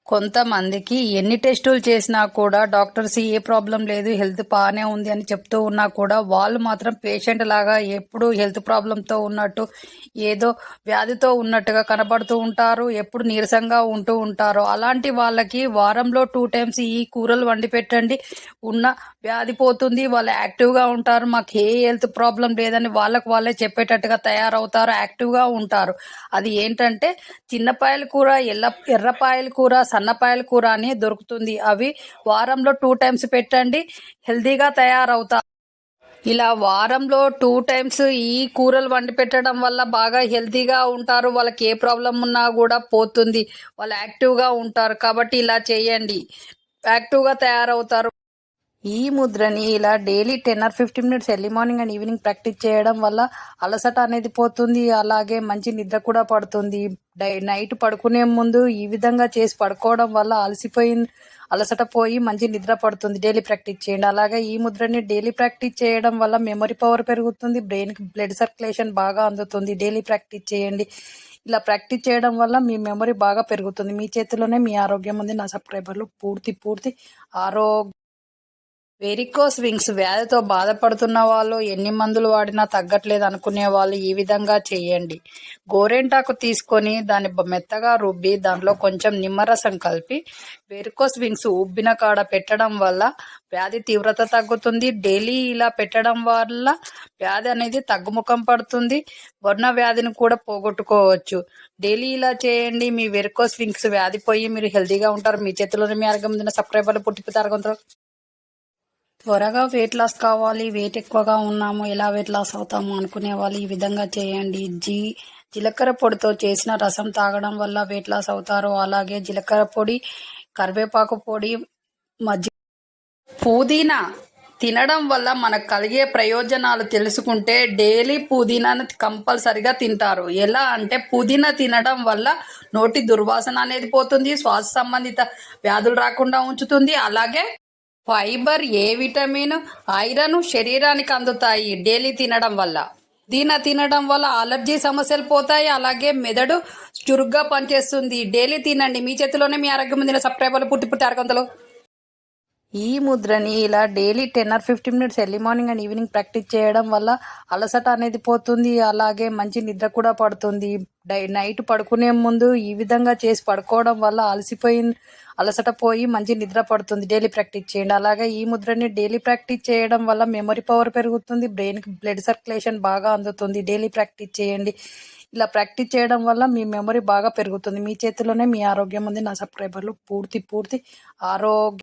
కొంతమందికి ఎన్ని టెస్టులు చేసినా కూడా డాక్టర్స్ ఏ ప్రాబ్లం లేదు, హెల్త్ బాగానే ఉంది అని చెప్తూ ఉన్నా కూడా వాళ్ళు మాత్రం పేషెంట్ లాగా ఎప్పుడు హెల్త్ ప్రాబ్లంతో ఉన్నట్టు, ఏదో వ్యాధితో ఉన్నట్టుగా కనబడుతూ ఉంటారు. ఎప్పుడు నీరసంగా ఉంటూ ఉంటారు. అలాంటి వాళ్ళకి వారంలో 2 టైమ్స్ ఈ కూరలు వండి పెట్టండి. ఉన్న వ్యాధి పోతుంది, వాళ్ళు యాక్టివ్గా ఉంటారు. మాకు ఏ హెల్త్ ప్రాబ్లం లేదని వాళ్ళకు వాళ్ళే చెప్పేటట్టుగా తయారవుతారు, యాక్టివ్గా ఉంటారు. అది ఏంటంటే చిన్నపాయల కూర, ఎర్రపాయల కూర, సన్నపాయల కూర అని దొరుకుతుంది. అవి వారంలో 2 టైమ్స్ పెట్టండి, హెల్తీగా తయారవుతారు. ఇలా వారంలో 2 టైమ్స్ ఈ కూరలు వండి పెట్టడం వల్ల బాగా హెల్తీగా ఉంటారు. వాళ్ళకి ఏ ప్రాబ్లం ఉన్నా కూడా పోతుంది, వాళ్ళు యాక్టివ్గా ఉంటారు. కాబట్టి ఇలా చేయండి, యాక్టివ్గా తయారవుతారు. ఈ ముద్రని ఇలా daily 10 or 15 minutes early morning and evening practice చేయడం వల్ల అలసట అనేది పోతుంది. అలాగే మంచి నిద్ర కూడా పడుతుంది. నైట్ పడుకునే ముందు ఈ విధంగా చేసి పడుకోవడం వల్ల అలసట పోయి మంచి నిద్ర పడుతుంది. డైలీ ప్రాక్టీస్ చేయండి. అలాగే ఈ ముద్రని డైలీ ప్రాక్టీస్ చేయడం వల్ల మెమరీ పవర్ పెరుగుతుంది, బ్రెయిన్కి బ్లడ్ సర్క్యులేషన్ బాగా అందుతుంది. డైలీ ప్రాక్టీస్ చేయండి. ఇలా ప్రాక్టీస్ చేయడం వల్ల మీ మెమరీ బాగా పెరుగుతుంది. మీ చేతిలోనే మీ ఆరోగ్యం ఉంది. నా సబ్స్క్రైబర్లు పూర్తి ఆరోగ్య వెరికోస్ వింగ్స్ వ్యాధితో బాధపడుతున్న వాళ్ళు, ఎన్ని మందులు వాడినా తగ్గట్లేదు అనుకునే వాళ్ళు ఈ విధంగా చేయండి. గోరెంటాకు తీసుకొని దాన్ని మెత్తగా రుబ్బి దాంట్లో కొంచెం నిమ్మరసం కలిపి వెరికోస్ వింగ్స్ ఉబ్బిన కాడ పెట్టడం వల్ల వ్యాధి తీవ్రత తగ్గుతుంది. డైలీ ఇలా పెట్టడం వల్ల వ్యాధి అనేది తగ్గుముఖం పడుతుంది. వర్ణ వ్యాధిని కూడా పోగొట్టుకోవచ్చు. డైలీ ఇలా చేయండి, మీ వెరికోస్ వింగ్స్ వ్యాధి పోయి మీరు హెల్తీగా ఉంటారు. మీ చేతిలోనే మీ ఆరోగ్యం ఉన్న సబ్స్క్రైబర్లు పుట్టిపోతారు. త్వరగా వెయిట్ లాస్ కావాలి, వెయిట్ ఎక్కువగా ఉన్నాము, ఎలా వెయిట్ లాస్ అవుతాము అనుకునే వాళ్ళు ఈ విధంగా చేయండి. జీలకర్ర పొడితో చేసిన రసం తాగడం వల్ల వెయిట్ లాస్ అవుతారు. అలాగే జీలకర్ర పొడి, కరివేపాకు పొడి, పుదీనా తినడం వల్ల మనకు కలిగే ప్రయోజనాలు తెలుసుకుంటే డైలీ పుదీనాను కంపల్సరిగా తింటారు. ఎలా అంటే పుదీనా తినడం వల్ల నోటి దుర్వాసన అనేది పోతుంది, శ్వాస సంబంధిత వ్యాధులు రాకుండా ఉంచుతుంది. అలాగే ఫైబర్, ఏ విటమిన్, ఐరన్ శరీరానికి అందుతాయి డైలీ తినడం వల్ల. తినడం వల్ల అలర్జీ సమస్యలు పోతాయి. అలాగే మెదడు చురుగ్గా పనిచేస్తుంది. డైలీ తినండి, మీ చేతిలోనే మీ ఆరోగ్యం ఉంది. సబ్స్క్రైబర్లు పుట్టి అరగంతలు. ఈ ముద్రని ఇలా daily 10 or 15 minutes early morning and evening practice చేయడం వల్ల అలసట అనేది పోతుంది. అలాగే మంచి నిద్ర కూడా పడుతుంది. నైట్ పడుకునే ముందు ఈ విధంగా చేసి పడుకోవడం వల్ల అలసట పోయి మంచి నిద్ర పడుతుంది. డైలీ ప్రాక్టీస్ చేయండి. అలాగే ఈ ముద్రని డైలీ ప్రాక్టీస్ చేయడం వల్ల మెమరీ పవర్ పెరుగుతుంది, బ్రెయిన్కి బ్లడ్ సర్క్యులేషన్ బాగా అందుతుంది. డైలీ ప్రాక్టీస్ చేయండి. ఇలా ప్రాక్టీస్ చేయడం వల్ల మీ మెమరీ బాగా పెరుగుతుంది. మీ చేతిలోనే మీ ఆరోగ్యం ఉంది. నా సబ్స్క్రైబర్లు పూర్తి ఆరోగ్య